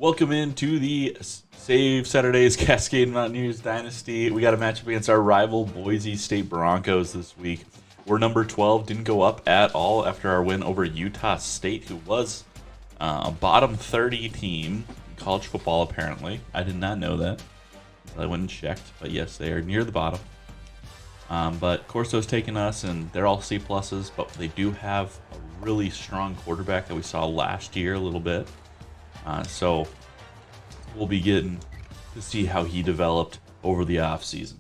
Welcome into the Save Saturdays Cascade Mountaineers Dynasty. We got a matchup against our rival Boise State Broncos this week. We're number 12, didn't go up at all after our win over Utah State, who was a bottom 30 team in college football apparently. I did not know that. I went and checked, but yes, they are near the bottom. But Corso's taken us, and they're all C++, but they do have a really strong quarterback that we saw last year a little bit. So we'll be getting to see how he developed over the offseason.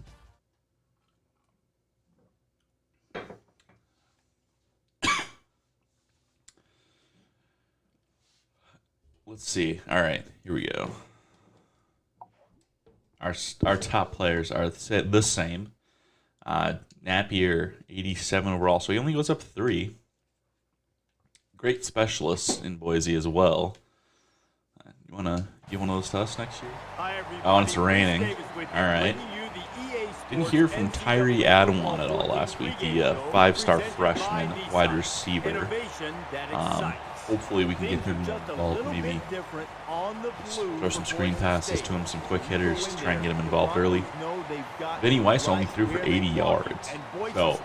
Let's see. All right, here we go. Our top players are the same. Napier, 87 overall, so he only goes up 3. Great specialists in Boise as well. You want to give one of those to us next year? Oh, and it's raining. All right. Didn't hear from Tyree Adawan at all last week, the 5-star freshman wide receiver. Hopefully we can get him involved, maybe throw some screen passes to him, some quick hitters to try and get him involved early. Vinnie Weiss only threw for 80 yards, so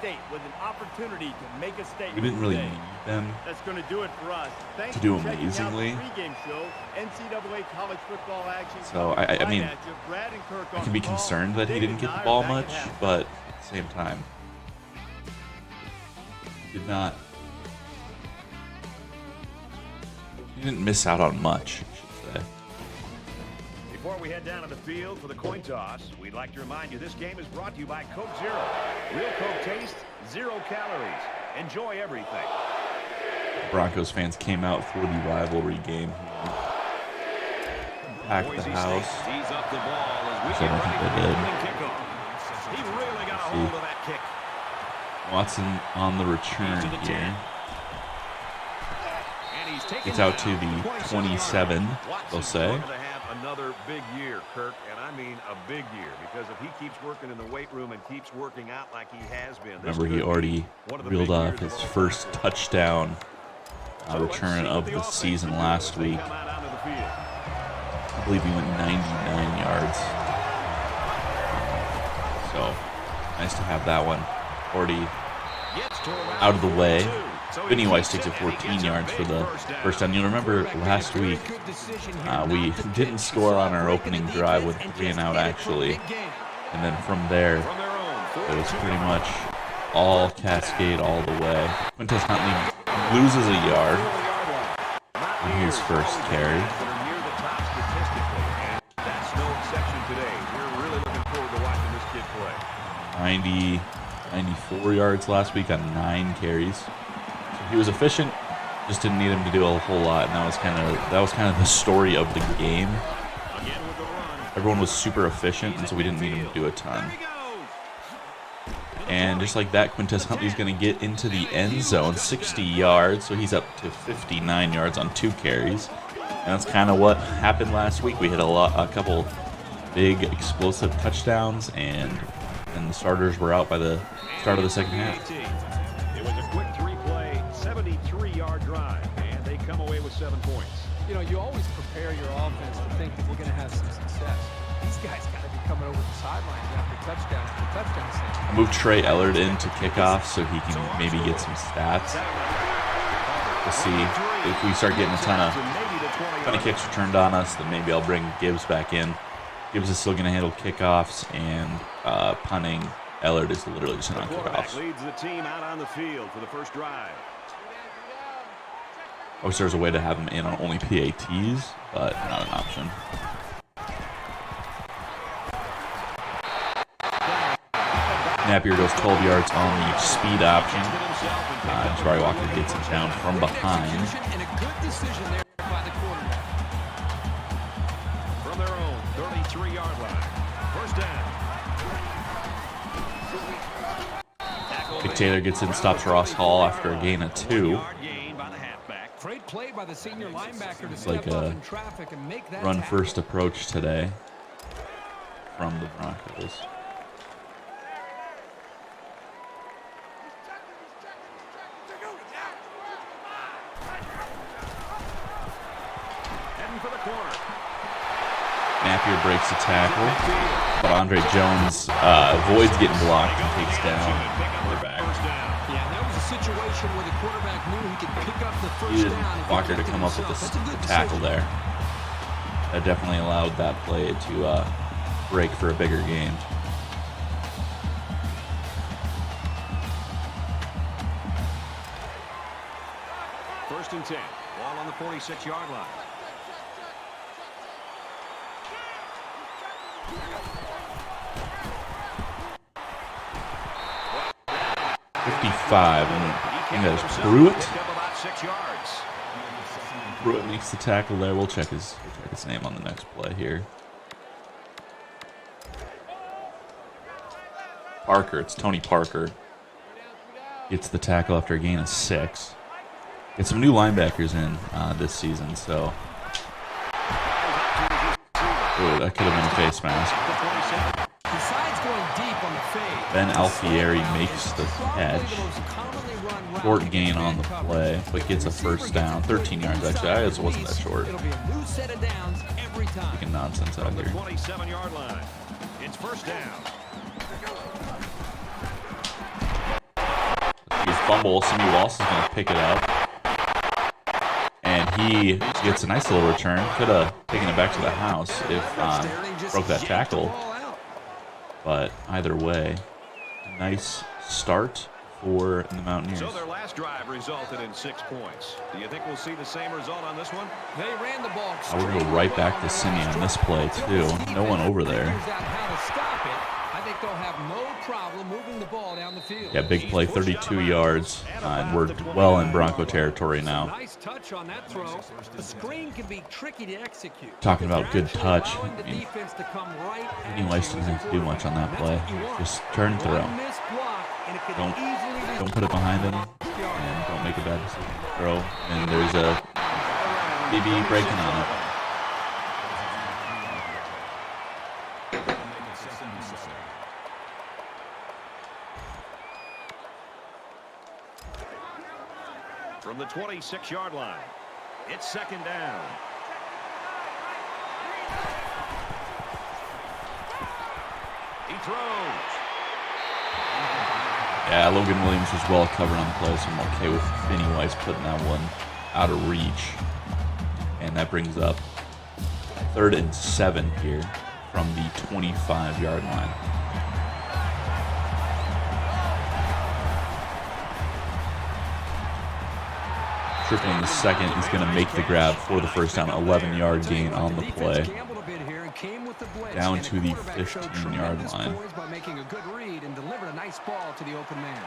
we didn't really need them to do amazingly. So, I mean, I can be concerned that he didn't get the ball much, but at the same time, he didn't miss out on much, I should say. Before we head down to the field for the coin toss, we'd like to remind you this game is brought to you by Coke Zero. Real Coke taste, 0 calories. Enjoy everything. Broncos fans came out for the rivalry game. Packed the house. Tees up the ball as we I don't think they did. He really got a hold of that kick. Watson on the return here. Gets out to the 27, they'll say. Another big year, Kirk, and I mean a big year, because if he keeps working in the weight room and keeps working out like he has been. Remember, he already reeled off his first touchdown return of the season last week. I believe he went 99 yards. So, nice to have that one already out of the way. Vinnie Weiss takes it 14 yards for the first down. You'll remember last week we didn't score on our opening drive with 3 and out actually. And then from there, it was pretty much all Cascade all the way. Quintez Huntley loses a yard on his first carry. 94 yards last week on 9 carries. He was efficient, just didn't need him to do a whole lot, and that was kind of the story of the game. Everyone was super efficient, and so we didn't need him to do a ton. And just like that, Quintez Huntley's going to get into the end zone, 60 yards, so he's up to 59 yards on 2 carries. And that's kind of what happened last week. We hit a couple big explosive touchdowns, and the starters were out by the start of the second half. It was a quick 3-play, 73-yard drive, and they come away with 7 points. You know, you always prepare your offense to think that you're going to have some success. These guys got to be coming over the sidelines after touchdown. I moved Trey Ellard into kickoff so he can maybe get some stats. We'll see if we start getting a ton of kicks returned on us, then maybe I'll bring Gibbs back in. Gibbs is still going to handle kickoffs, and punting. Ellard is literally just on kickoffs. Leads the team out on the field for the first drive. I wish there was a way to have him in on only PATs, but not an option. Napier goes 12 yards on the speed option. Jabari Walker gets him down from behind. From their own 33-yard line. First down. Vic Taylor gets in, stops Ross Hall after a gain of 2. It's like a run-first approach today from the Broncos. Heading for the corner. Napier breaks the tackle, but Andre Jones avoids getting blocked and takes down the quarterback. Yeah, that was a situation where the quarterback knew he could pick up the first Needed down. Walker to come up with the tackle there. That definitely allowed that play to break for a bigger game. First and 10. Ball on the 46-yard line. .55, and I think that is Pruitt. Pruitt makes the tackle there. We'll check his name on the next play here. Parker, it's Tony Parker. Gets the tackle after a gain of 6. Get some new linebackers in this season, so. Ooh, that could have been a face mask. Besides going deep on the fade, Ben Alfieri makes the catch. Short gain on the play, but gets a first down. 13 yards, actually. I guess it wasn't that short. it'll be a new set of downs every time. Speaking nonsense out From the here. 27-yard line. It's first down. His fumble, Simi Walsh is going to pick it up. And he gets a nice little return. Could have taken it back to the house if broke that tackle. But either way, nice start for the Mountaineers. So their last drive resulted in 6 points. Do you think we'll see the same result on this one? They ran the ball. I would go right back to Simi on this play, too. No one over there. I think they'll have no problem moving the ball down the field. Yeah, big play, 32 yards, and we're well in Bronco territory now. Nice touch on that throw. The screen can be tricky to execute. Talking about good touch. Allowing the I mean, defense to come right at Vinnie Weiss didn't have to do much on that play. Just turn and throw. One missed block, and it could easily Don't put it behind him, and don't make a bad decision. Throw, and there's a DB breaking on it. From the 26-yard line, it's second down. He throws. Yeah, Logan Williams was well covered on the play, so I'm okay with Vinnie Weiss putting that one out of reach. And that brings up 3rd and 7 here from the 25-yard line. Triple in the second is going to make the grab for the first down. 11-yard gain on the play. Down to the 15-yard line. By making a good read and delivered a nice ball to the open man.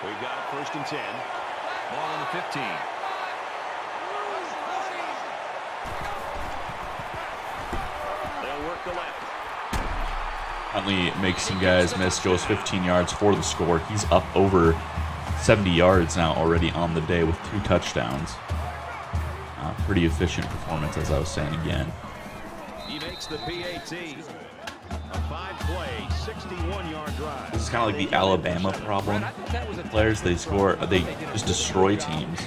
We've got a first and 10. Ball on the 15. They'll work the left. Huntley makes some guys miss. Goes 15 yards for the score. He's up over 70 yards now already on the day with 2 touchdowns. Pretty efficient performance, as I was saying again. He makes the PAT. A 5-play, 61-yard drive. This is kind of like the Alabama problem. Players, they score, they just destroy teams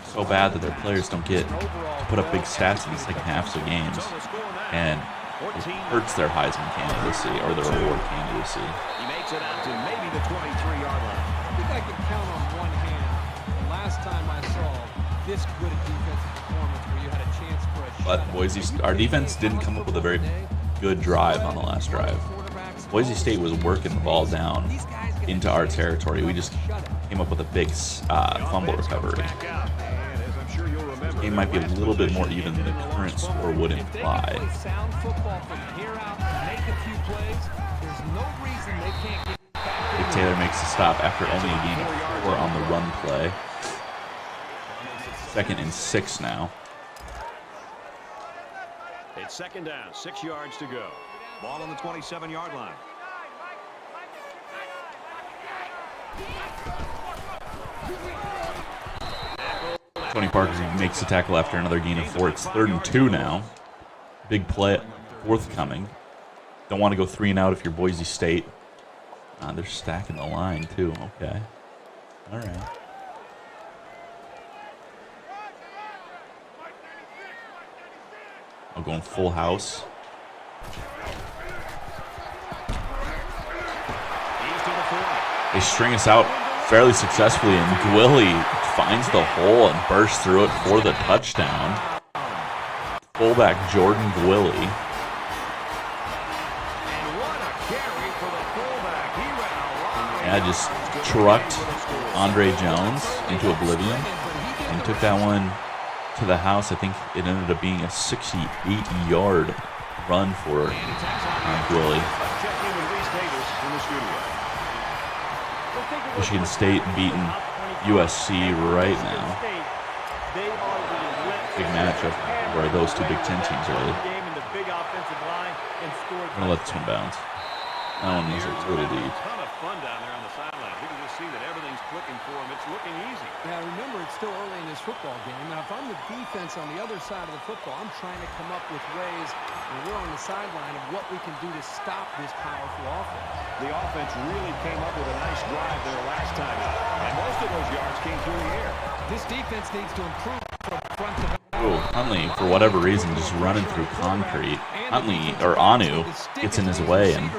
so bad that their players don't get to put up big stats in the second halves of games. And it hurts their Heisman candidacy or their award candidacy. He makes it out to maybe the 23-yard line. I think I can count on one hand the last time I saw this good a defensive performance where you had a chance for a But shot. our defense didn't come up with a very good drive on the last drive. Boise State was working the ball down into our territory. We just came up with a big fumble recovery. This game might be a little bit more even than the current score would imply. Big Taylor makes a stop after only a gain of 4 on the run play. 2nd and 6 now. It's second down, 6 yards to go. Ball on the 27-yard line. Tony Parker makes the tackle after another gain of 4. It's 3rd and 2 now. Big play forthcoming. Don't want to go 3 and out if you're Boise State. They're stacking the line too. Okay. All right. I'm going full house. They string us out fairly successfully, and Gwilly finds the hole and bursts through it for the touchdown. Fullback Jordan Gwilly. Yeah, just trucked Andre Jones into oblivion and took that one to the house. I think it ended up being a 68-yard run for Gwilly. Michigan State beating USC right now. Big matchup where those two Big Ten teams are really. I'm going to let this one bounce. That one was a really deep. Fun down there on the sidelines. You can just see that everything's clicking for him. It's looking easy. Now, remember, it's still early in this football game. Now, if I'm the defense on the other side of the football, I'm trying to come up with ways when we're on the sideline of what we can do to stop this powerful offense. The offense really came up with a nice drive there last time out, and most of those yards came through the air. This defense needs to improve from front to back. Ooh, Huntley, for whatever reason, just running through concrete. Huntley, or Anu, gets in his way, and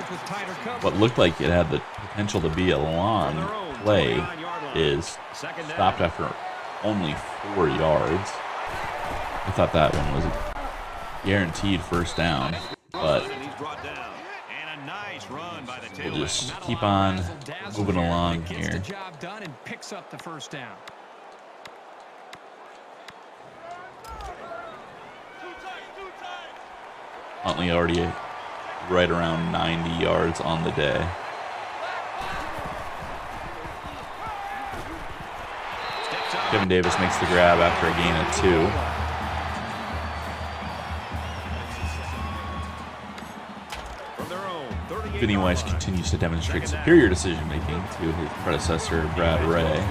what looked like it had the potential to be a long play is stopped after only 4 yards. I thought that one was a guaranteed first down, but we'll just keep on moving along here. Huntley already right around 90 yards on the day. Kevin Davis makes the grab after a gain of 2. Vinnie Weiss continues to demonstrate superior decision-making to his predecessor, Brad Ray.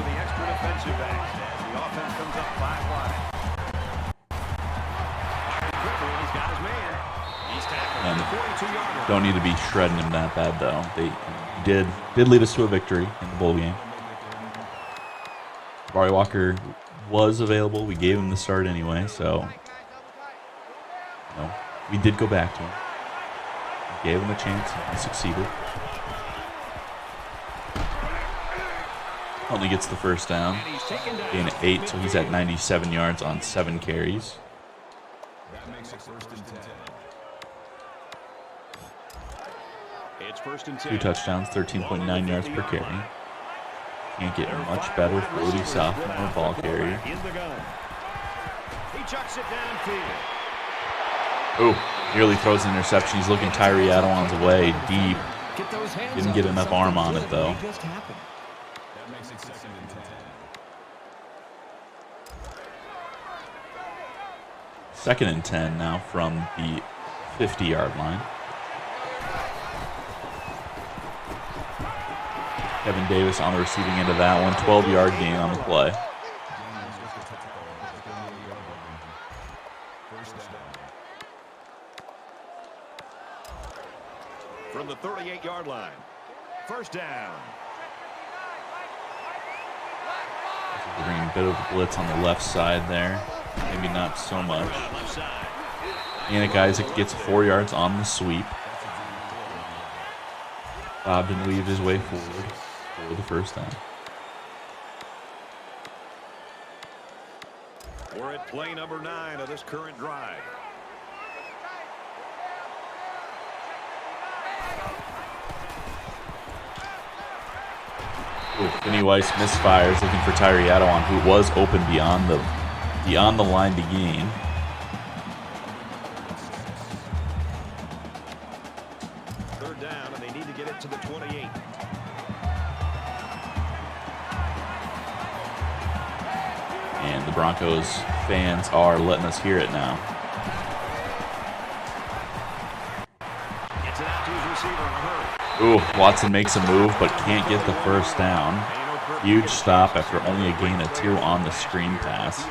And don't need to be shredding him that bad, though. They did lead us to a victory in the bowl game. Barry Walker was available. We gave him the start anyway, so we did go back to him. We gave him a chance, and he succeeded. Only gets the first down. Gain of 8, so he's at 97 yards on 7 carries. That makes it first and 10. It's first and 10. 2 touchdowns, 13.9 yards per carry. Can't get much better for Woody sophomore ball carrier. He chucks it downfield. Ooh, nearly throws an interception. He's looking Tyree Adwan's way deep. Didn't get enough arm on it, though. That makes it second and 10. Second and 10 now from the 50-yard line. Kevin Davis on the receiving end of that one. 12-yard gain on the play. From the 38-yard line. First down. We're bringing a bit of a blitz on the left side there. Maybe not so much. Yannick Isaac gets 4 yards on the sweep. Bobbed and weaved his way forward for the first down. We're at play number 9 of this current drive. Vinnie Weiss misfires, looking for Tyree Adwan, who was open beyond the line to gain. Third down, and they need to get it to the 28. And the Broncos fans are letting us hear it now. Gets it out to his receiver in a hurry. Ooh, Watson makes a move but can't get the first down. Huge stop after only a gain of 2 on the screen pass.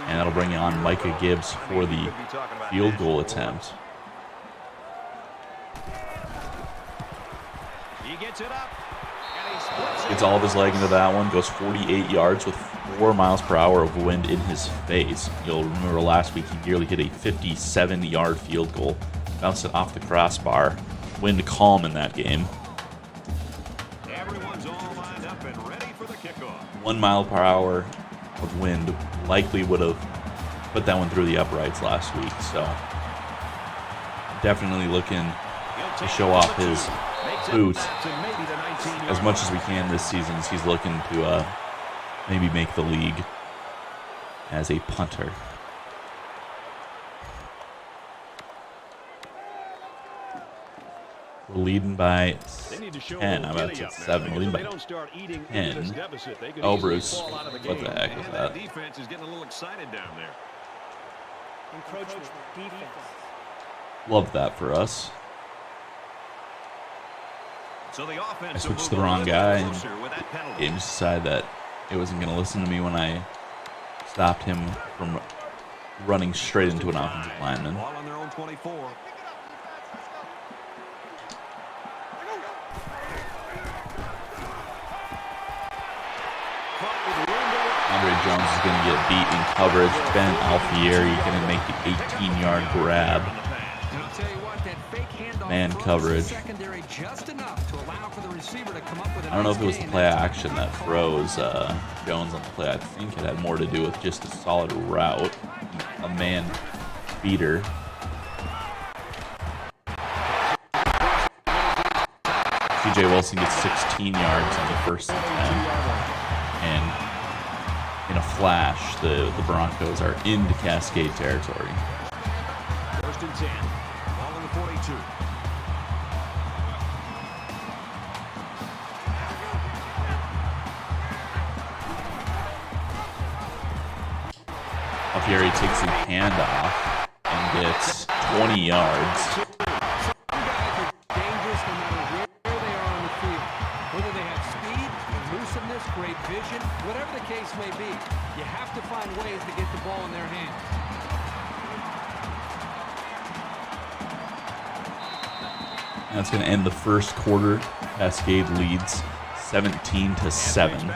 And that'll bring on Micah Gibbs for the field goal attempt. He gets it up. Gets all of his leg into that one. Goes 48 yards with 4 miles per hour of wind in his face. You'll remember last week he nearly hit a 57-yard field goal. Bounced it off the crossbar. Wind calm in that game. Everyone's all lined up and ready for the kickoff. 1 mile per hour of wind likely would have put that one through the uprights last week. So definitely looking to show off his boots as much as we can this season. As he's looking to maybe make the league as a punter. We're leading by 10. I'm about to say 7. We're leading by 10. Oh, Bruce. What the heck was that? Defense is getting a little excited down there. Encroachment defense. Love that for us. So the offense I switched to the wrong guy, and James decided that it wasn't going to listen to me when I stopped him from running straight into an offensive lineman. Ball on their own 24. Andre Jones is going to get beat in coverage. Ben Alfieri going to make the 18-yard grab. Man coverage. I don't know if it was the play action that froze Jones on the play. I think it had more to do with just a solid route, a man beater. TJ Wilson gets 16 yards on the first attempt, and in a flash, the Broncos are into Cascade territory. 1st and 10. Ball on the 42. Alfieri takes the handoff and gets 20 yards. Some guys are dangerous no matter where they are on the field. Whether they have speed, elusiveness, great vision, whatever the case may be, you have to find ways to get the ball in their hands. And that's going to end the first quarter. Cascade leads 17-7.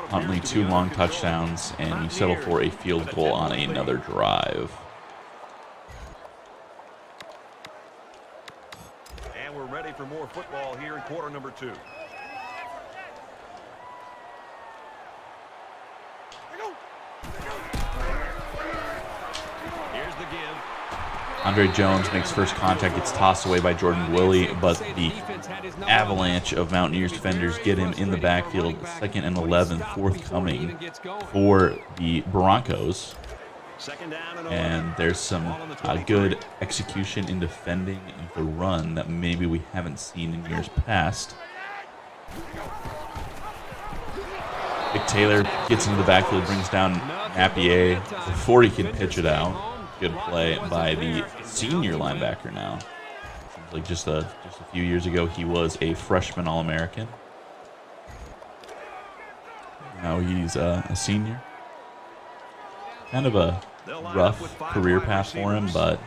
Huntley 2 long touchdowns, and you settle for a field goal on another drive. And we're ready for more football here in quarter number 2. Here's the give. Andre Jones makes first contact, gets tossed away by Jordan Willie, but the avalanche of Mountaineers defenders get him in the backfield. 2nd and 11 forthcoming for the Broncos. And there's some good execution in defending the run that maybe we haven't seen in years past. Vic Taylor gets into the backfield, brings down Napier before he can pitch it out. Good play by the senior linebacker now. Seems like just a few years ago he was a freshman All-American. Now he's a senior. Kind of a rough career path for him, but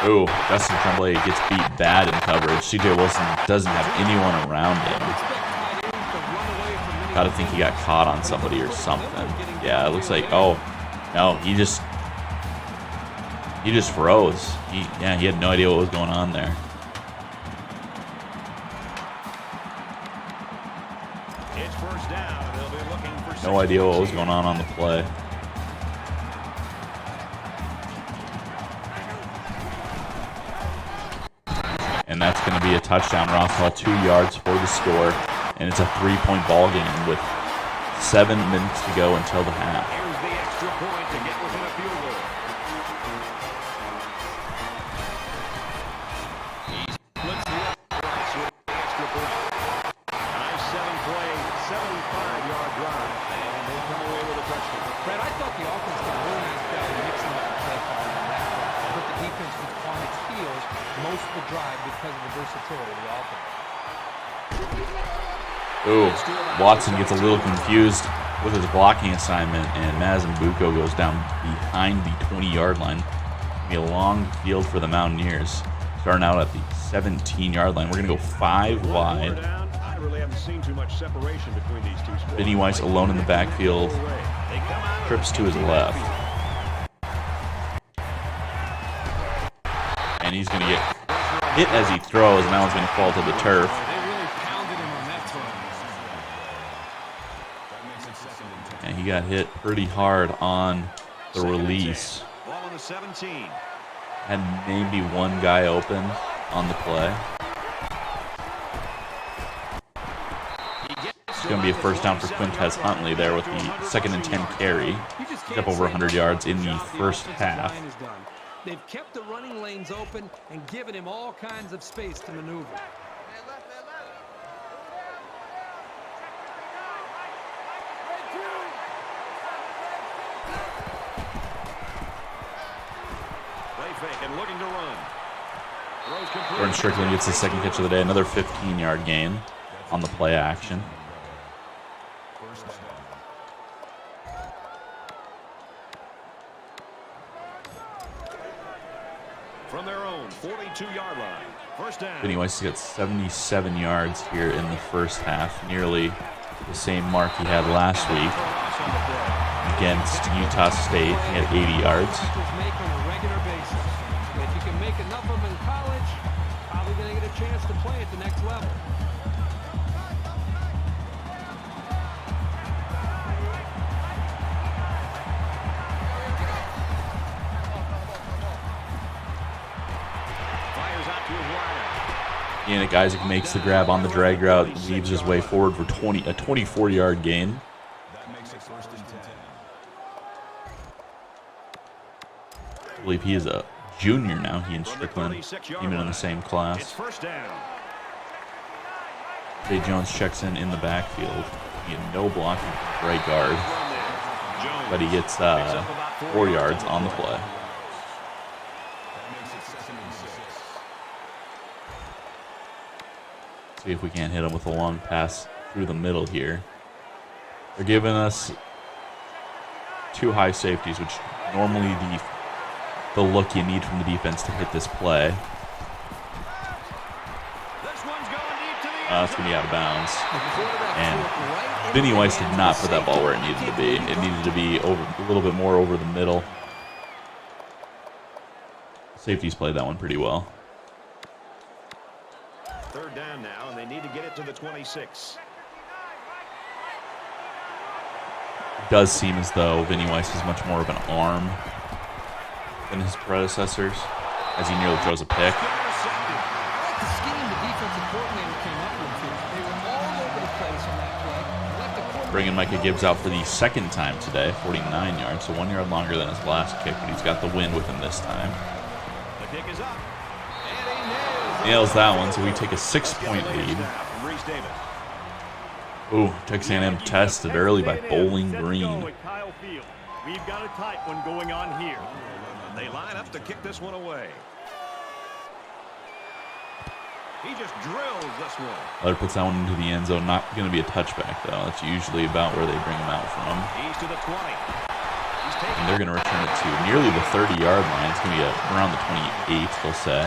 oh, Dustin Tremblay gets beat bad in coverage. CJ Wilson doesn't have anyone around him. Gotta think he got caught on somebody or something. Yeah, it looks like, oh, no, he just froze. He had no idea what was going on there. It's first down. They'll be looking for No idea what was going on the play. And that's going to be a touchdown. Ross Hall 2 yards for the score. And it's a 3-point ball game with 7 minutes to go until the half. Here's the extra point to get within a field goal. He splits the uprights with the extra point. A nice 7-play, 75-yard drive, and they come away with a touchdown. Brad, I thought the offense did a really nice job of mixing up the play calling on that drive. Put the defense on its heels most of the drive because of the versatility of the offense. Ooh, Watson gets a little confused with his blocking assignment, and Mazambuko goes down behind the 20-yard line. It'll be a long field for the Mountaineers. Starting out at the 17-yard line. We're going to go 5 wide. I really haven't seen too much separation between these two squads. Vinnie Weiss alone in the backfield. Trips to his left. And he's going to get hit as he throws, and that one's going to fall to the turf. They really pounded him on that throw. And he got hit pretty hard on the release. Ball on the 17. Had maybe one guy open on the play. It's going to be a first down for Quintez Huntley there with the 2nd and 10 carry. He's up over 100 yards in the first half. They've kept the running lanes open and given him all kinds of space to maneuver. Play fake and looking to run. Jordan Strickland gets the second catch of the day. Another 15-yard gain on the play action. From their own 42-yard line. First down. Vinnie Weiss has got 77 yards here in the first half, nearly the same mark he had last week against Utah State. He had 80 yards. Make on a regular basis. If you can make enough of them in college, probably going to get a chance to play at the next level. Yannick Isaac makes the grab on the drag route, weaves his way forward for a 24-yard gain. I believe he is a junior now. He and Strickland even in the same class. Jay Jones checks in the backfield. He had no blocking from right guard, but he gets 4 yards on the play. See if we can't hit him with a long pass through the middle here. They're giving us 2 high safeties, which normally the look you need from the defense to hit this play. That's going to be out of bounds. And Vinnie Weiss did not put that ball where it needed to be. It needed to be a little bit more over the middle. Safeties played that one pretty well. Third down now, and they need to get it to the 26. It does seem as though Vinnie Weiss is much more of an arm than his predecessors, as he nearly throws a pick. Bringing Micah Gibbs out for the second time today, 49 yards, so 1 yard longer than his last kick, but he's got the win with him this time. The kick is up. Nails that one, so we take a 6-point lead. Ooh, Texas A&M tested early by Bowling Green. We've got a tight one going on here. They line up to kick this one away. He just drills this one. Leather puts that one into the end zone. Not going to be a touchback, though. That's usually about where they bring him out from. He's to the 20. And they're going to return it to nearly the 30-yard line. It's going to be around the 28, they'll say.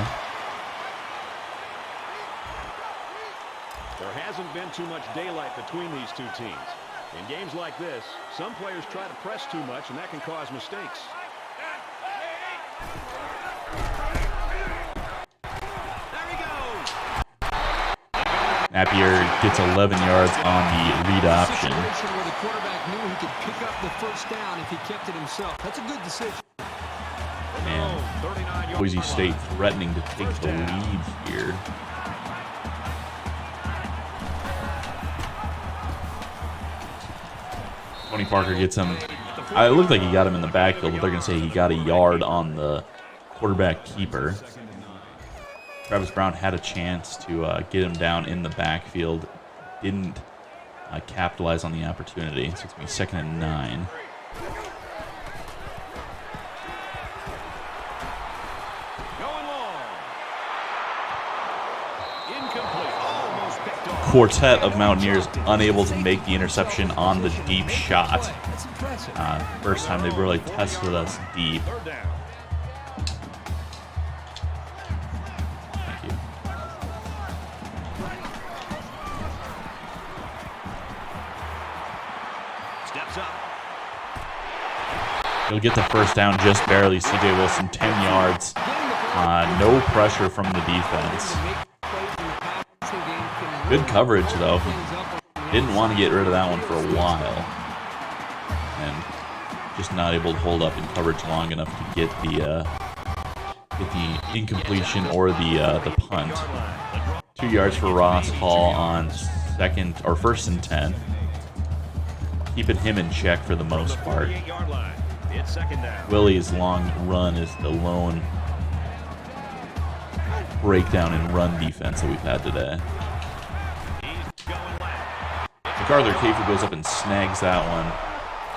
There hasn't been too much daylight between these two teams. In games like this, some players try to press too much, and that can cause mistakes. There he goes. Napier gets 11 yards on the read option. Where the quarterback knew he could pick up the first down if he kept it himself. That's a good decision. And Boise State threatening to take the lead here. Tony Parker gets him. It looked like he got him in the backfield, but they're going to say he got a yard on the quarterback keeper. Travis Brown had a chance to get him down in the backfield. Didn't capitalize on the opportunity. So it's going to be 2nd and 9. Going long. Incomplete. Almost picked off. Quartet of Mountaineers unable to make the interception on the deep shot. First time they've really tested us deep. Third down. He'll get the first down just barely. CJ Wilson, 10 yards. No pressure from the defense. Good coverage, though. Didn't want to get rid of that one for a while. And just not able to hold up in coverage long enough to get the incompletion or the punt. 2 yards for Ross Hall on first and 10. Keeping him in check for the most part. Willie's long run is the lone breakdown in run defense that we've had today. MacArthur Kafer goes up and snags that one.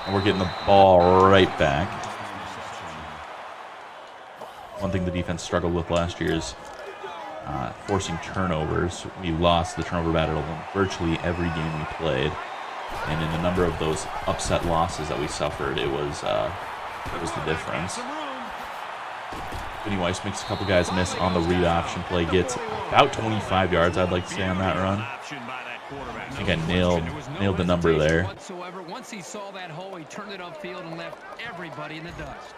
And we're getting the ball right back. One thing the defense struggled with last year is forcing turnovers. We lost the turnover battle virtually every game we played. And in a number of those upset losses that we suffered, it was the difference. Vinnie Weiss makes a couple guys miss on the read option play. Gets about 25 yards, I'd like to say, on that run. I think I nailed the number there. Once he saw that hole, he turned it upfield and left everybody in the dust.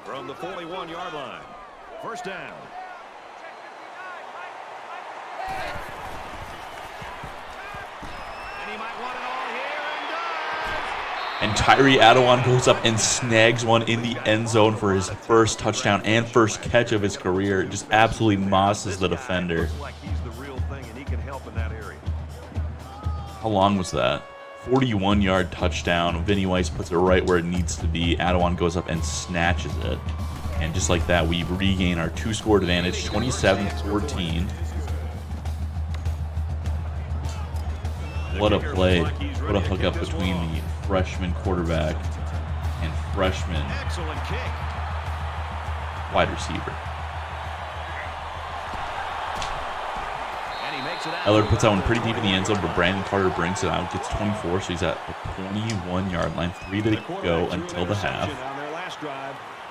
From the 41-yard line, first down. And he might want it all here and does. And Tyree Adawan goes up and snags one in the end zone for his first touchdown and first catch of his career. Just absolutely mosses the defender. Looks like he's the real thing, and he can help in that area. How long was that? 41-yard touchdown. Vinnie Weiss puts it right where it needs to be. Adawan goes up and snatches it. And just like that, we regain our 2-score advantage, 27-14. What a play. What a hookup between the freshman quarterback and freshman wide receiver. Ellard puts that one pretty deep in the end zone, but Brandon Carter brings it out, gets 24, so he's at the 21-yard line. 3 to go until the half.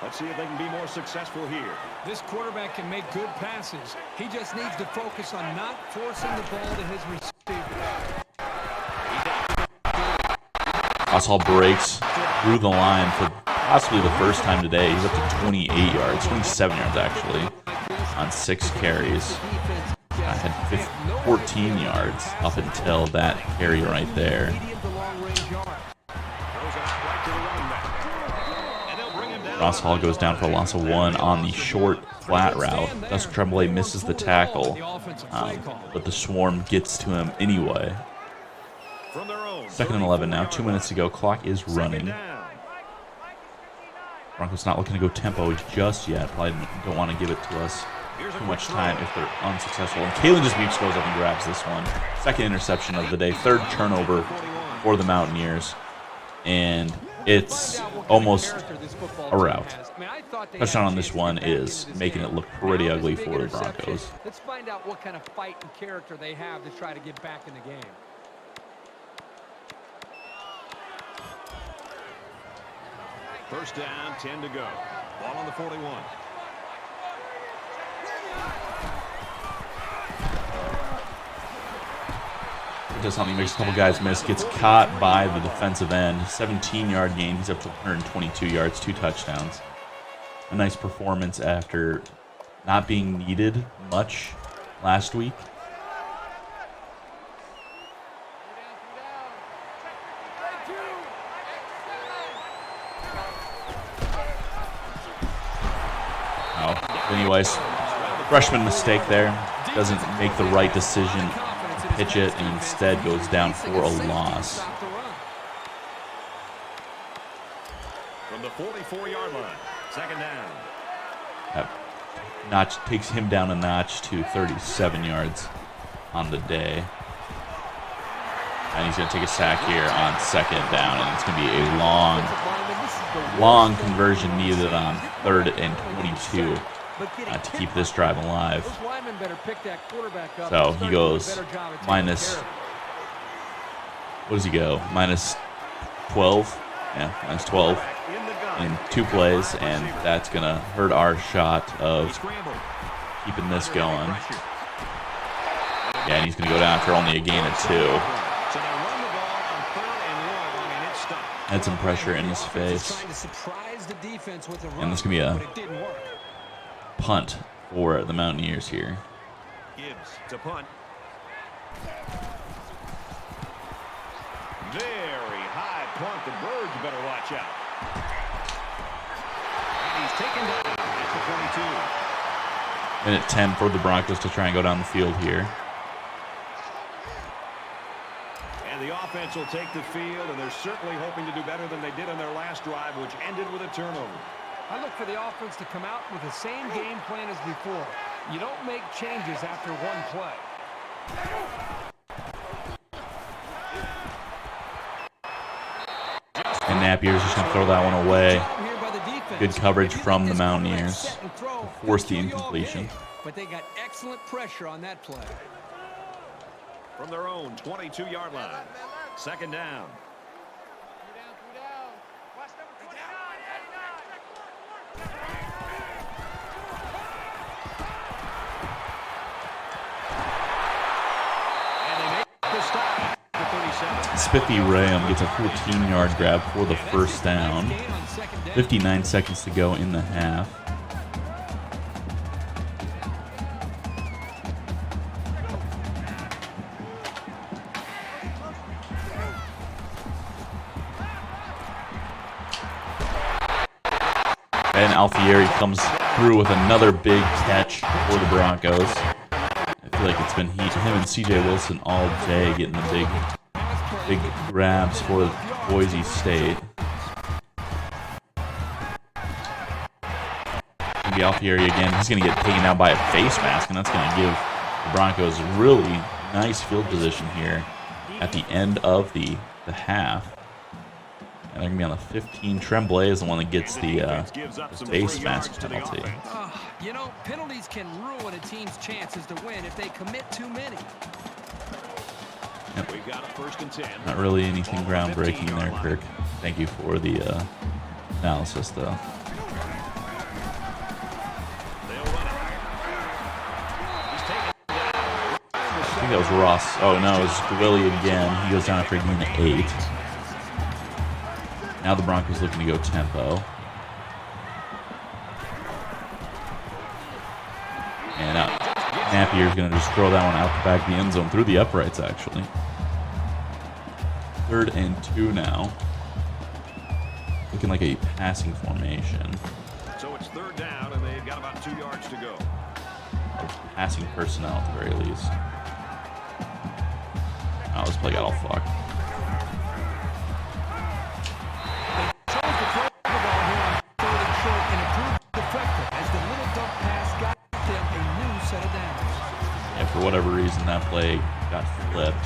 Let's see if they can be more successful here. This quarterback can make good passes. He just needs to focus on not forcing the ball to his receiver. Ross Hall breaks through the line for possibly the first time today. He's up to 28 yards, 27 yards actually, on 6 carries. I had 14 yards up until that carry right there. Ross Hall goes down for a loss of 1 on the short flat route. Dustin Tremblay misses the tackle, but the swarm gets to him anyway. 2nd and 11 now, 2 minutes to go. Clock is running. Broncos not looking to go tempo just yet. Probably don't want to give it to us too much time if they're unsuccessful. And Kalen just Weeks goes up and grabs this one. 2nd interception of the day. 3rd turnover for the Mountaineers. And it's almost a rout. Touchdown on this one is making it look pretty ugly for the Broncos. Let's find out what kind of fight and character they have to try to get back in the game. First down, 10 to go. Ball on the 41. Does something, makes a couple guys miss, gets caught by the defensive end. 17-yard gain. He's up to 122 yards, 2 touchdowns. A nice performance after not being needed much last week. Vinnie Weiss, freshman mistake there. Doesn't make the right decision to pitch it and instead goes down for a loss. From the 44-yard line, 2nd down. That notch takes him down a notch to 37 yards on the day. And he's going to take a sack here on 2nd down, and it's going to be a long conversion needed on 3rd and 22 to keep this drive alive. So he goes minus, what does he go? Minus 12? Yeah, minus 12 in 2 plays, and that's going to hurt our shot of keeping this going. Yeah, and he's going to go down for only a gain of 2. Had some pressure in his face. And this can be a punt for the Mountaineers here. Gibbs to punt. Very high punt. The Birds better watch out. And he's taken down at the 22. Minute 10 for the Broncos to try and go down the field here. And the offense will take the field, and they're certainly hoping to do better than they did on their last drive, which ended with a turnover. I look for the offense to come out with the same game plan as before. You don't make changes after one play. And Napier's just going to throw that one away. Good coverage from the Mountaineers to force the incompletion. But they got excellent pressure on that play. From their own 22-yard line. Second down. And they make the stop at the 37. Spiffy Graham gets a 14-yard grab for the first down. 59 seconds to go in the half. And Alfieri comes through with another big catch for the Broncos. I feel like it's been him and C.J. Wilson all day getting the big grabs for Boise State. Maybe Alfieri again. He's going to get taken out by a face mask, and that's going to give the Broncos really nice field position here at the end of the half. And they're going to be on the 15. Tremblay is the one that gets the face mask penalty. You know, penalties can ruin a team's chances to win if they commit too many. We got a 1st and 10. Not really anything groundbreaking there, Kirk. Thank you for the analysis, though. I think that was Ross. Oh, no, it was Willie again. He goes down after getting 8. Now the Broncos looking to go tempo. And Napier's going to just throw that one out the back of the end zone through the uprights, actually. 3rd and 2 now. Looking like a passing formation. So it's 3rd down, and they've got about 2 yards to go. Passing personnel at the very least. Oh, this play got all fucked. For whatever reason, that play got flipped.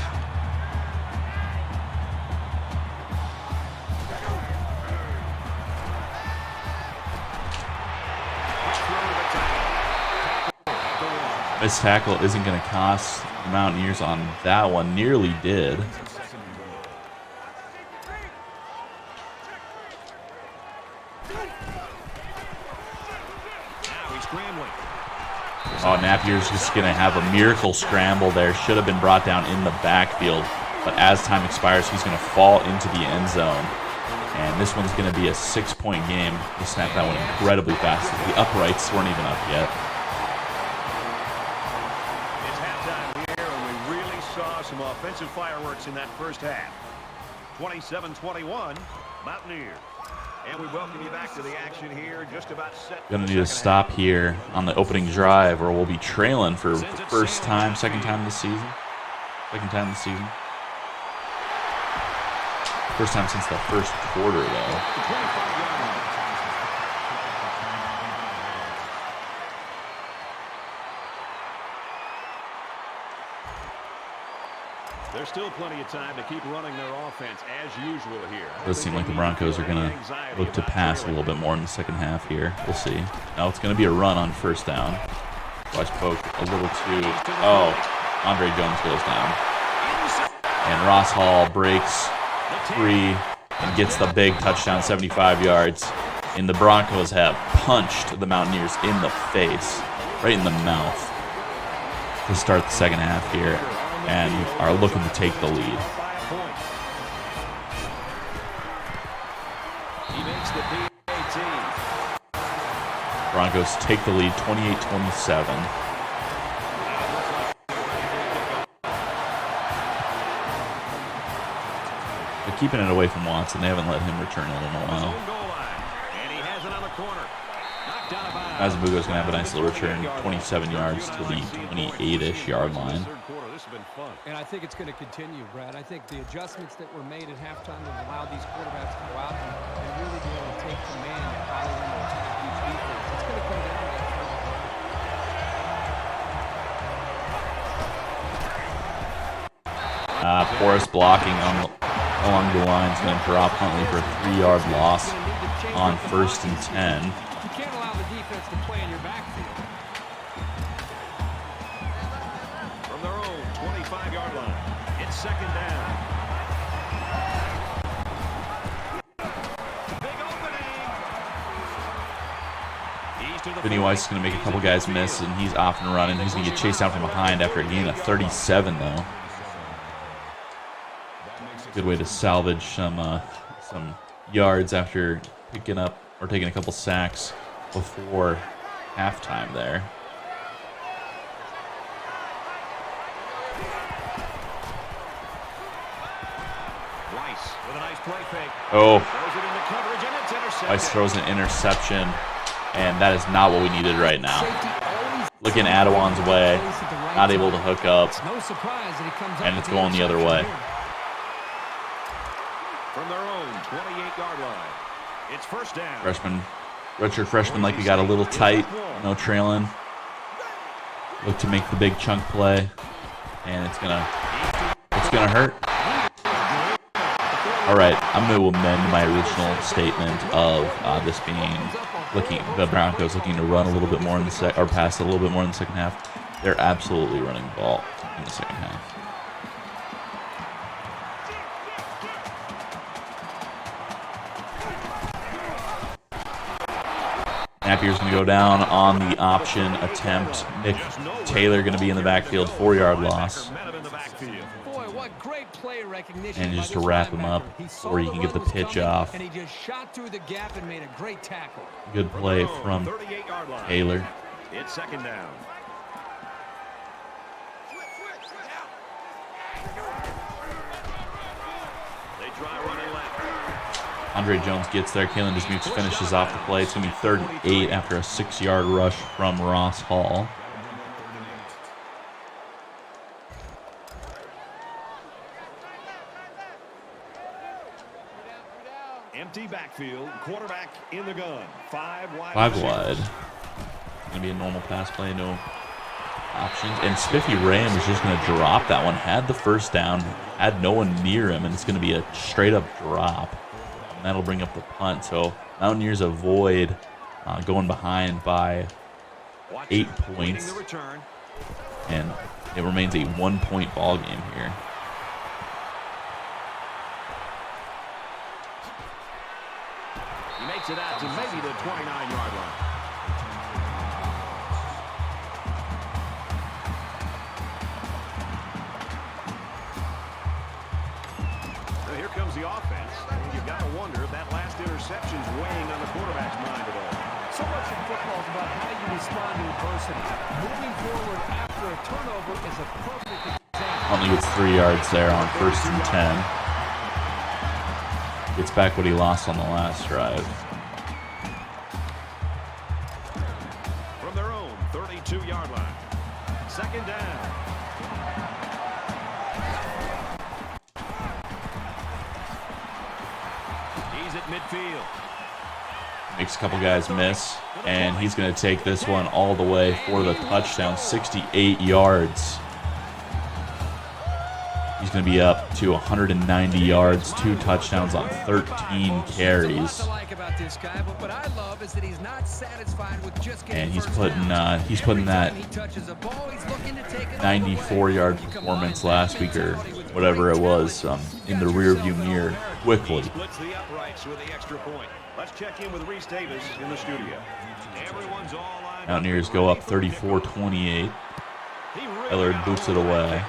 This tackle isn't going to cost the Mountaineers on that one. Nearly did. Oh, Napier's just going to have a miracle scramble there. Should have been brought down in the backfield. But as time expires, he's going to fall into the end zone. And this one's going to be a 6-point game. He snapped that one incredibly fast. The uprights weren't even up yet. It's halftime here, and we really saw some offensive fireworks in that first half. 27-21, Mountaineers. And we welcome you back to the action here. Just about set. Gonna need to stop here on the opening drive, or we'll be trailing for the first time, second time this season. First time since the first quarter, though. There's still plenty of time to keep running their offense as usual here. It does seem like the Broncos are going to look to pass a little bit more in the second half here. We'll see. Now it's going to be a run on 1st down. So I spoke a little too... Oh, Andre Jones goes down. And Ross Hall breaks free and gets the big touchdown, 75 yards. And the Broncos have punched the Mountaineers in the face, right in the mouth, to start the second half here, and are looking to take the lead. gets the PAT. Broncos take the lead 28-27. They're keeping it away from Watson. They haven't let him return it in a while. And he has it on the corner. Knocked out of bounds. Mazabugo's going to have a nice little return, 27 yards to the 28-ish yard line. This has been fun. And I think it's going to continue, Brad. I think the adjustments that were made at halftime have allowed these quarterbacks to go out and really be able to take command and follow them to attack each defense. It's going to come down to that. Porras blocking along the line is going to drop Huntley for a 3-yard loss on 1st and 10. You can't allow the defense to play in your backfield. From their own 25-yard line, it's 2nd down. Big opening. Vinnie Weiss is going to make a couple guys miss, and he's off and running. He's going to get chased down from behind after a gain of 37, though. Good way to salvage some yards after picking up or taking a couple sacks before halftime there. Weiss with a nice play fake. Oh, Throws it into coverage, and it's intercepted. Weiss throws an interception, and that is not what we needed right now. Looking Adawan's way, not able to hook up, No surprise that he comes up and with it's the going the other way. interception here. From their own 28-yard line, it's 1st down. Redshirt freshman likely got a little tight, no trailing. Look to make the big chunk play, and it's gonna hurt. All right, I'm going to amend my original statement of this being the Broncos looking to run a little bit more in the or pass a little bit more in the second half. They're absolutely running the ball in the second half. Napier's going to go down on the option attempt. Nick Taylor going to be in the backfield, 4-yard loss. Boy, what great play recognition. And by just to this wrap him linebacker. up, He saw or you the can get run the was pitch coming, off. and he just shot through the gap and made a great tackle. Good play from 38-yard line. Taylor. It's 2nd down. They try running left. Andre Jones gets there. Kalen Dismukes finishes off the play. It's going to be 3rd and 8 after a 6-yard rush from Ross Hall. Empty backfield, quarterback in the gun. 5 wide. 5 wide. Going to be a normal pass play, no options. And Spiffy Ram is just going to drop that one. Had the 1st down, had no one near him, and it's going to be a straight-up drop. And that'll bring up the punt. So Mountaineers avoid going behind by 8 points. And it remains a 1-point ball game here. He makes it out to maybe the 29-yard line. Now here comes the offense. And you've got to wonder if that last interception's weighing on the quarterback's mind at all. So much of football is about how you respond to adversity. Moving forward after a turnover is a perfect example. Huntley gets 3 yards there on 1st and 10. Gets back what he lost on the last drive. From their own 32-yard line. 2nd down. He's at midfield. Makes a couple guys miss, and he's going to take this one all the way for the touchdown, 68 yards. He's going to be up to 190 yards, 2 touchdowns on 13 carries. And he's putting that 94-yard performance last week or whatever it was in the rearview mirror quickly. Splits the uprights with the extra point. Let's check in with Reese Davis in the studio. Everyone's all lined up. Mountaineers go up 34-28. Ellard boots it away.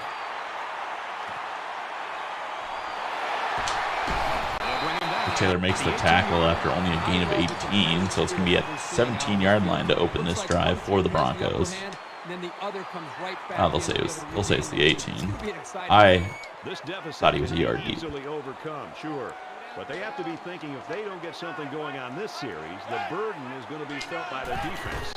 Taylor makes the tackle after only a gain of 18, so it's going to be at 17-yard line to open this drive for the Broncos. They'll say it's the 18. I thought he was a yard deep. Easily overcome, sure. But they have to be thinking if they don't get something going on this series, the burden is going to be felt by the defense.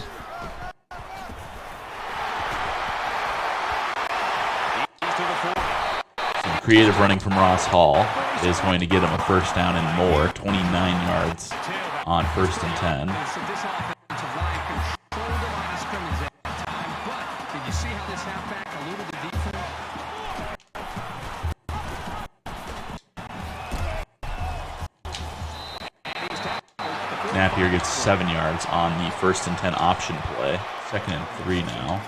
Some creative running from Ross Hall is going to get him a first down and more, 29 yards on 1st and 10. Napier gets 7 yards on the 1st and 10 option play. 2nd and 3 now.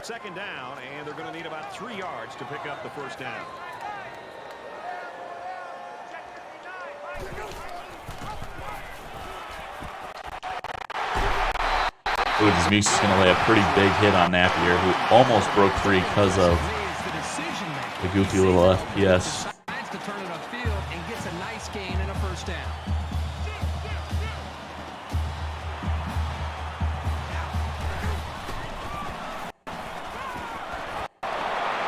Second down, and they're going to need about 3 yards to pick up the first down. Moose is going to lay a pretty big hit on Napier, who almost broke free because of the goofy little FPS.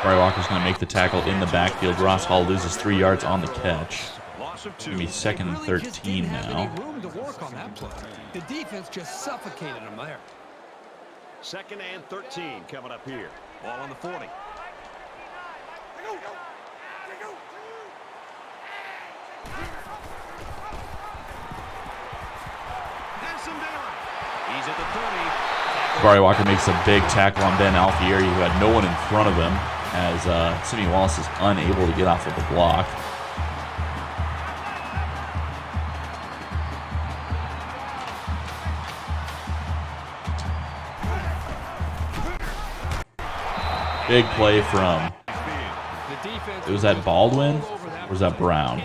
Bry Walker's going to make the tackle in the backfield. Ross Hall loses 3 yards on the catch. It's going to be 2nd and 13 now. The defense just suffocated him there. 2nd and 13 coming up here. Ball on the 40. He's at the 30. Bry Walker makes a big tackle on Ben Alfieri, who had no one in front of him, as Vinnie Weiss is unable to get off of the block. Big play from, was that Baldwin or was that Brown?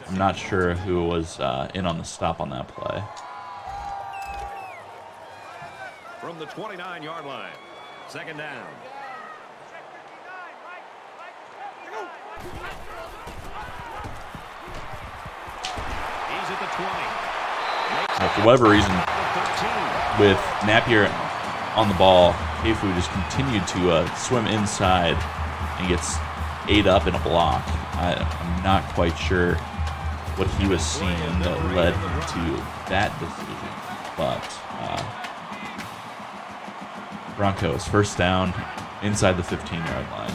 I'm not sure who was in on the stop on that play. From the 29-yard line, 2nd down. He's at the 20. Now, for whatever reason, with Napier on the ball, Keifu just continued to swim inside and gets ate up in a block. I'm not quite sure what he was seeing that led him to that decision, but Broncos first down inside the 15-yard line.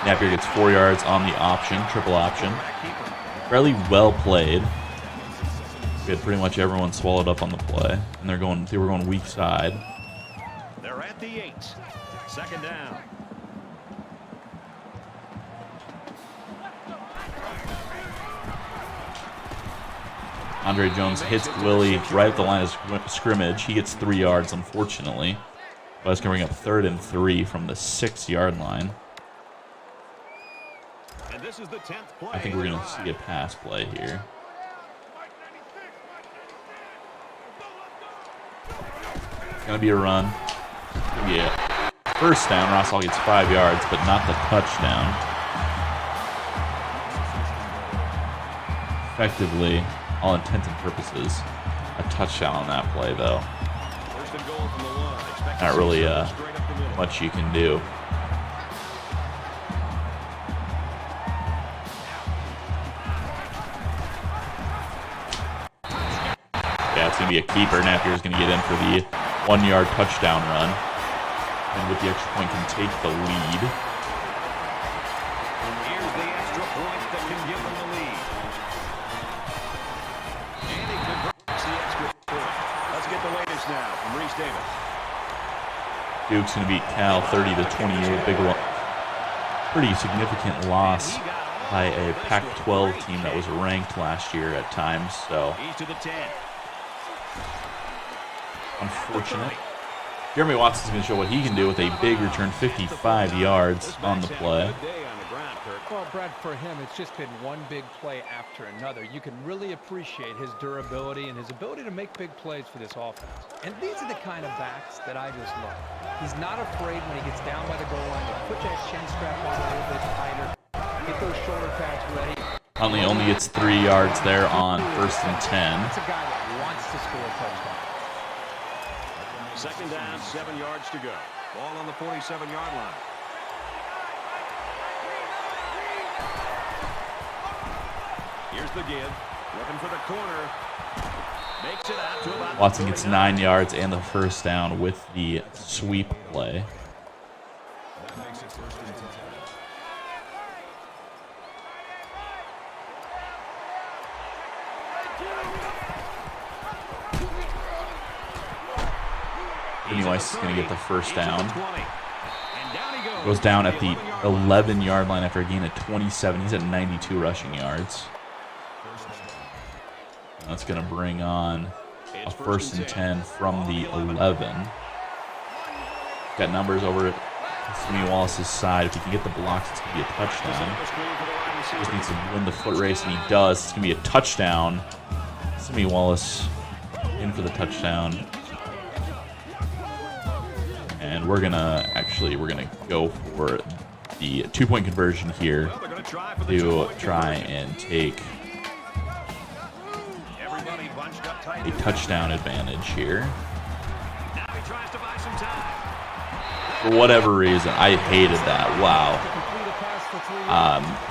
Napier gets 4 yards on the option, triple option. Fairly well played. We had pretty much everyone swallowed up on the play, and they were going weak side. They're at the 8. 2nd down. Andre Jones hits Willie right at the line of scrimmage. He gets 3 yards, unfortunately. But it's going to bring up 3rd and 3 from the 6-yard line. And this is the 10th play. I think we're going to see a pass play here. Going to be a run. Yeah. First down, Ross Hall gets 5 yards, but not the touchdown. Effectively, all intents and purposes, a touchdown on that play, though. First and goal from the line. Not really much you can do. Yeah, it's going to be a keeper. Napier's going to get in for the 1-yard touchdown run. And with the extra point can take the lead. And here's the extra point that can give them the lead. And he converts the extra point. Let's get the latest now from Reese Davis. Duke's going to beat Cal 30-28. Pretty significant loss by a Pac-12 team that was ranked last year at times. So He's to the 10. unfortunate. Jeremy Watson's going to show what he can do with a big return, 55 yards on the play. Well, Brad, for him, it's just been one big play after another. You can really appreciate his durability and his ability to make big plays for this offense. And these are the kind of backs that I just love. He's not afraid when he gets down by the goal line to put that chin strap on a little bit tighter, get those shoulder pads ready. Huntley only gets 3 yards there on 1st and 10. That's a guy that wants to score a touchdown. Second down, 7 yards to go. Ball on the 47-yard line. Here's the give. Looking for the corner. Makes it out to about Watson gets 9 yards and the first down with the sweep play. That makes it 1st and 10. Vinnie Weiss is going to get the first down. Goes down at the 11-yard line after a gain of 27. He's at 92 rushing yards. And that's going to bring on a 1st and 10 from the 11. Got numbers over at Vinnie Wallace's side. If he can get the blocks, it's going to be a touchdown. Just needs to win the foot race, and he does. It's going to be a touchdown. Vinnie Wallace in for the touchdown. And we're gonna go for the 2-point conversion here to try and take a touchdown advantage here. For whatever reason, I hated that. Wow.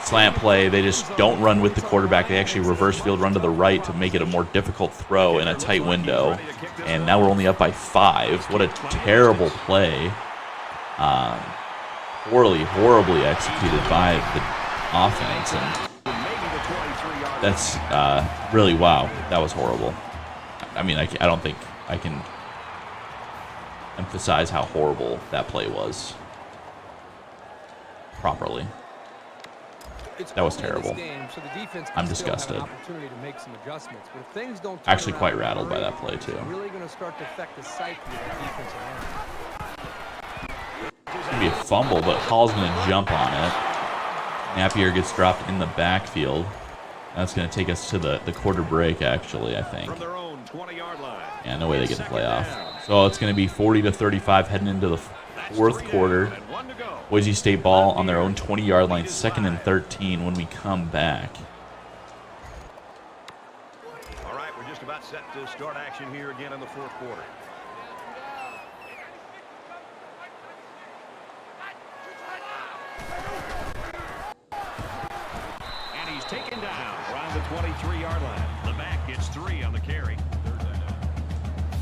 Slant play, they just don't run with the quarterback. They actually reverse field run to the right to make it a more difficult throw in a tight window. And now we're only up by 5. What a terrible play. Horribly executed by the offense. And that's really, wow, that was horrible. I mean, I don't think I can emphasize how horrible that play was properly. That was terrible. I'm disgusted. Actually quite rattled by that play, too. It's going to be a fumble, but Hall's going to jump on it. Napier gets dropped in the backfield. That's going to take us to the quarter break, actually, I think. Yeah, no way they get the playoff. So it's going to be 40-35 heading into the 4th quarter. Boise State ball on their own 20-yard line, 2nd and 13 when we come back. All right, we're just about set to start action here again in the 4th quarter. And he's taken down around the 23-yard line. The back gets 3 on the carry.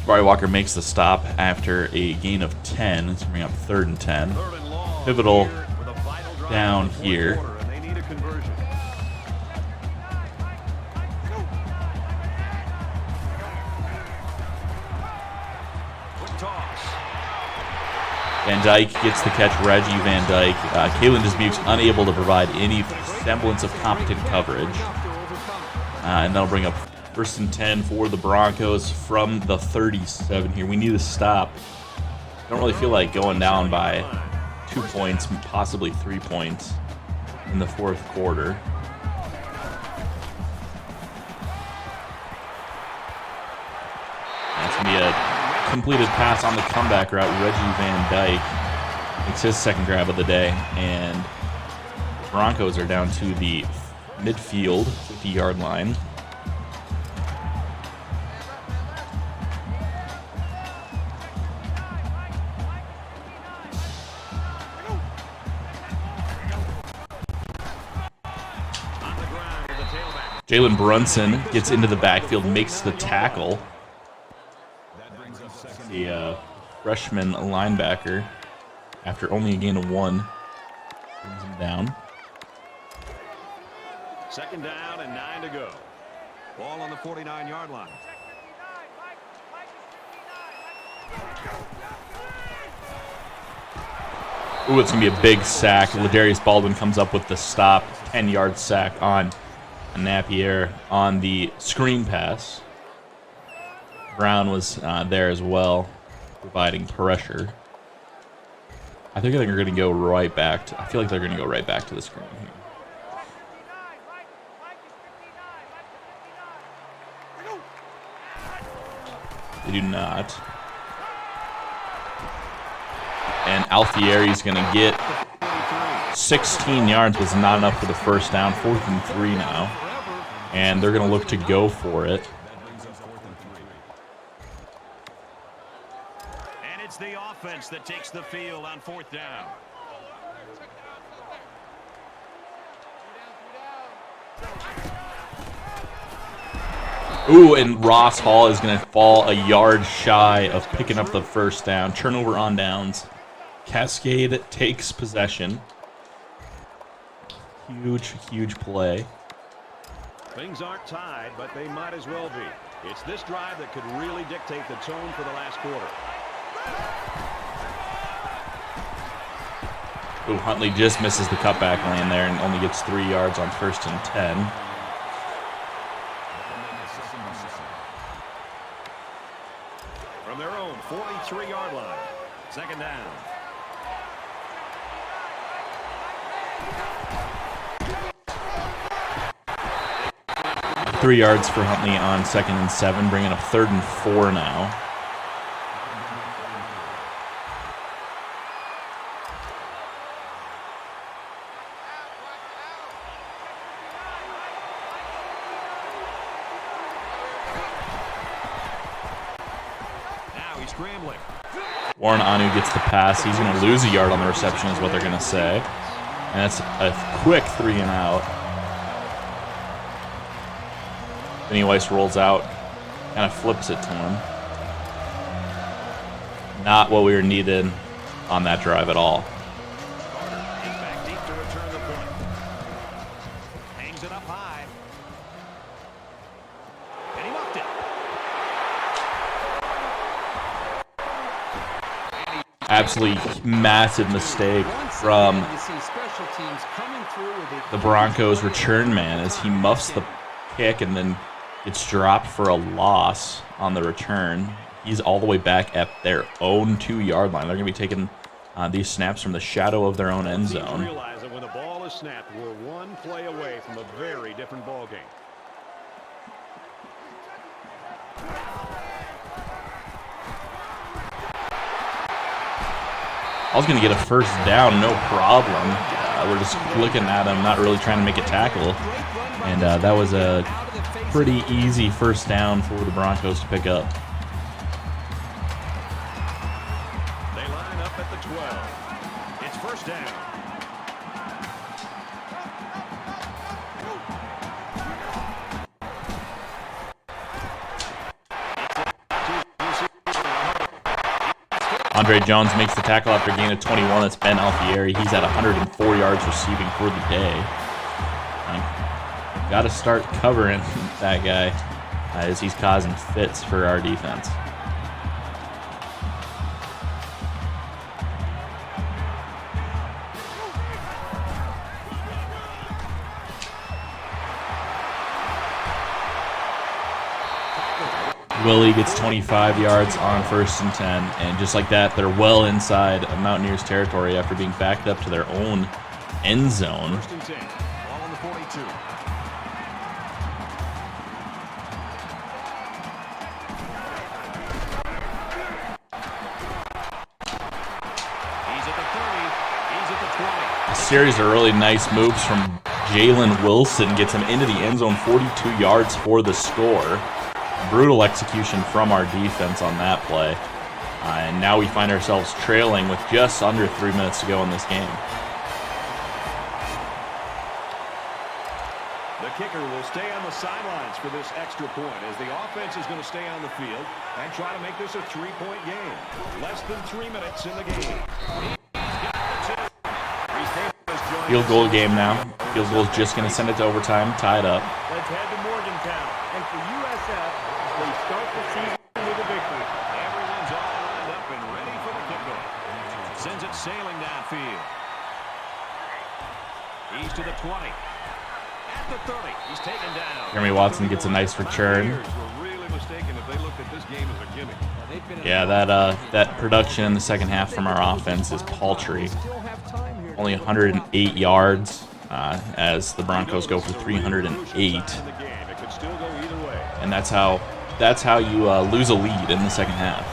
Jabari Walker makes the stop after a gain of 10. It's bringing up 3rd and 10. Pivotal down here. Van Dyke gets the catch. Reggie Van Dyke. Kalen Dismuke's unable to provide any semblance of competent coverage. And that'll bring up 1st and 10 for the Broncos from the 37 here. We need to stop. Don't really feel like going down by 2 points, possibly 3 points in the 4th quarter. That's going to be a completed pass on the comeback route. Reggie Van Dyke makes his 2nd grab of the day, and the Broncos are down to the midfield, 50-yard line. Jalen Brunson gets into the backfield, makes the tackle. The freshman linebacker, after only a gain of 1, brings him down. 2nd down and 9 to go. Ball on the 49-yard line. Ooh, it's going to be a big sack. Ladarius Baldwin comes up with the stop. 10-yard sack on Napier on the screen pass. Brown was there as well. providing pressure. I think they're going to go right back to... I feel like they're going to go right back to the screen here. They do not. And Alfieri's going to get 16 yards, was not enough for the first down. 4th and 3 now. And they're going to look to go for it. And it's the offense that takes the field on 4th down. Ooh, and Ross Hall is going to fall a yard shy of picking up the first down. Turnover on downs. Cascade takes possession. Huge, huge play. Things aren't tied, but they might as well be. It's this drive that could really dictate the tone for the last quarter. Ooh, Huntley just misses the cutback lane there and only gets 3 yards on 1st and 10. From their own 43-yard line. 2nd down. Three yards for Huntley on 2nd and 7, bringing up 3rd and 4 now. Now he's scrambling. Warren Anu gets the pass. He's going to lose a yard on the reception is what they're going to say. And that's a quick 3 and out. Vinnie Weiss rolls out, kind of flips it to him. Not what we were needed on that drive at all. Carter is back deep to return the point. Hangs it up high. And he muffed it. Absolutely massive mistake from the Broncos return man as he muffs the kick and then gets dropped for a loss on the return. He's all the way back at their own 2-yard line. They're going to be taking these snaps from the shadow of their own end zone. Realize that when the ball is snapped, we're one play away from a very different ball game. I was going to get a first down, no problem. We're just looking at him, not really trying to make a tackle. And that was a pretty easy first down for the Broncos to pick up. They line up at the 12. It's 1st down. Andre Jones makes the tackle after a gain of 21. That's Ben Alfieri. He's at 104 yards receiving for the day. Got to start covering that guy as he's causing fits for our defense. Willie gets 25 yards on 1st and 10, and just like that, they're well inside Mountaineers territory after being backed up to their own end zone. 1st and 10. Ball on the 42. He's at the 30. He's at the 20. A series of really nice moves from Jalen Wilson gets him into the end zone, 42 yards for the score. Brutal execution from our defense on that play. And now we find ourselves trailing with just under 3 minutes to go in this game. The kicker will stay on the sidelines for this extra point as the offense is going to stay on the field and try to make this a 3-point game. Less than 3 minutes in the game. Field goal game now. Field goal is just going to send it to overtime, tied up. Let's head to Morgantown. And for USF, they start the season with a victory. Everyone's all lined up and ready for the kickoff. Sends it sailing downfield. He's to the 20. the 30. He's taken down. Jeremy Watson gets a nice return. Mountaineers were really mistaken if they looked at this game as a gimmick. Yeah, that production in the second half from our offense is paltry. Only 108 yards as the Broncos go for 308. And that's how you lose a lead in the second half.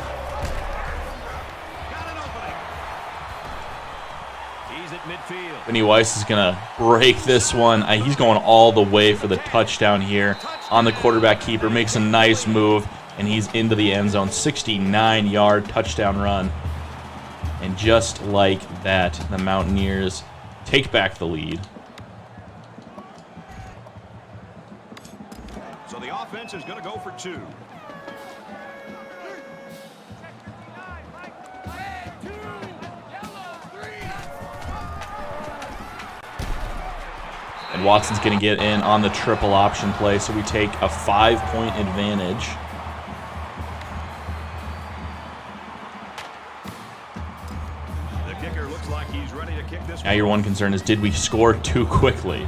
He's at midfield. Vinnie Weiss is going to break this one. He's going all the way for the touchdown here on the quarterback keeper. Makes a nice move, and he's into the end zone. 69-yard touchdown run. And just like that, the Mountaineers take back the lead. So the offense is going to go for 2. And Watson's going to get in on the triple option play, so we take a 5-point advantage. The kicker looks like he's ready to kick this. Now your one concern is, did we score too quickly?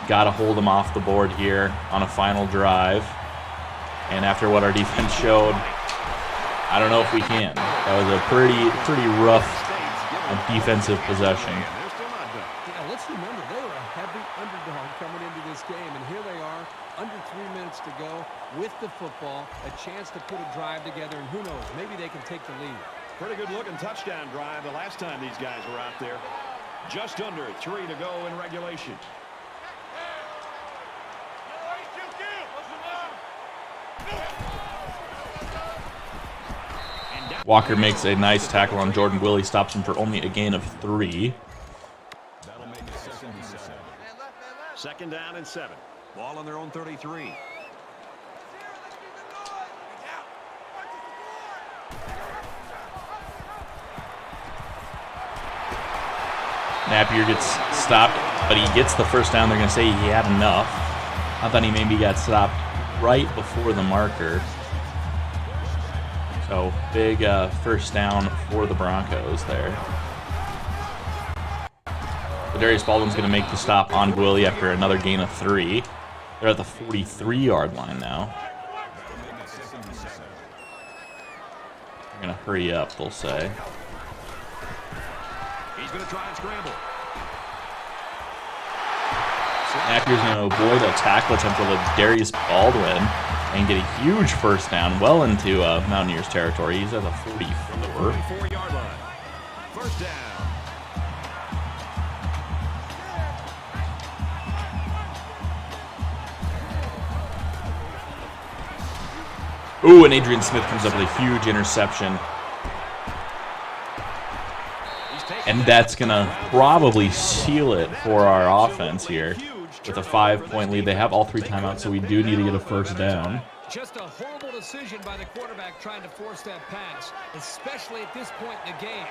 Got to hold them off the board here on a final drive. And after what our defense showed, I don't know if we can. That was a pretty rough defensive possession. Yeah, let's remember, they were a heavy underdog coming into this game, and here they are, under 3 minutes to go, with the football, a chance to put a drive together, and who knows, maybe they can take the lead. Pretty good looking touchdown drive the last time these guys were out there. Just under 3 to go in regulation. Walker makes a nice tackle on Jordan Willie, stops him for only a gain of 3. That'll make it 2nd and 7. 2nd down and 7. Ball on their own 33. Napier gets stopped, but he gets the first down. They're going to say he had enough. I thought he maybe got stopped right before the marker. So big first down for the Broncos there. But Darius Baldwin's going to make the stop on Willie after another gain of 3. They're at the 43-yard line now. They're going to hurry up, they'll say. He's going to try and scramble. Napier's going to avoid a tackle attempt with Darius Baldwin and get a huge first down well into Mountaineers territory. He's at the 44. 44-yard line. First down. Ooh, and Adrian Smith comes up with a huge interception. And that's going to probably seal it for our offense here with a 5-point lead. They have all 3 timeouts, so we do need to get a first down. Just a horrible decision by the quarterback trying to force that pass, especially at this point in the game.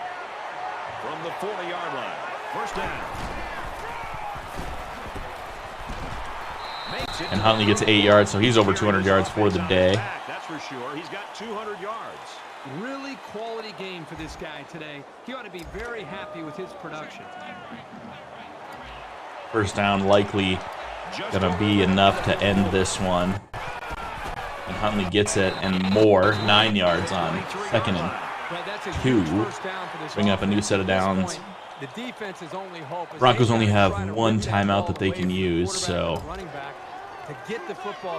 From the 40-yard line. First down. And Huntley gets 8 yards, so he's over 200 yards for the day. That's for sure. He's got 200 yards. Really quality game for this guy today. He ought to be very happy with his production. First down likely going to be enough to end this one. And Huntley gets it and more. 9 yards on 2nd and 2. Bring up a new set of downs. Broncos only have 1 timeout that they can use, so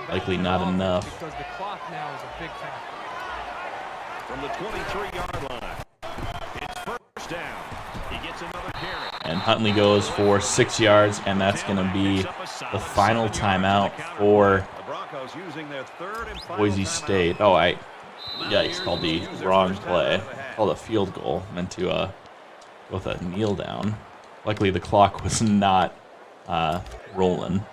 likely not enough. Because the clock now is a big factor. From the 23-yard line. It's first down. He gets another carry. And Huntley goes for 6 yards, and that's going to be the final timeout for Boise State. Oh, yikes, called the wrong play. Called a field goal. Meant to go with a kneel down. Luckily, the clock was not rolling.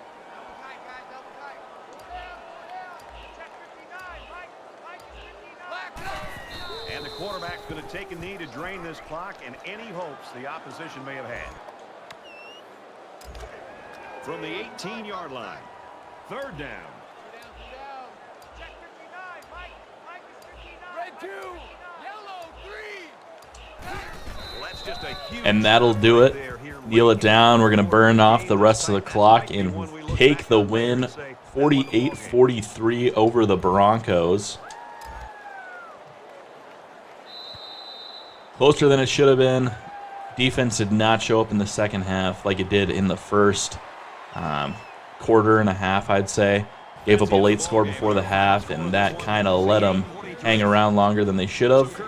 Quarterback's going to take a knee to drain this clock and any hopes the opposition may have had. From the 18-yard line, third down. Red 2, yellow 3. Let's And that'll do it. Kneel it down. We're going to burn off the rest of the clock and take the win 48-43 over the Broncos. Closer than it should have been. Defense did not show up in the second half like it did in the first quarter and a half, I'd say. Gave up a late score before the half, and that kind of let them hang around longer than they should have.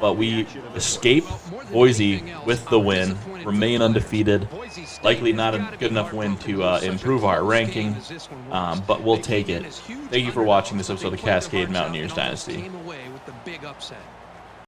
But we escape Boise with the win, remain undefeated. Likely not a good enough win to improve our ranking, but we'll take it. Thank you for watching this episode of Cascade Mountaineers Dynasty.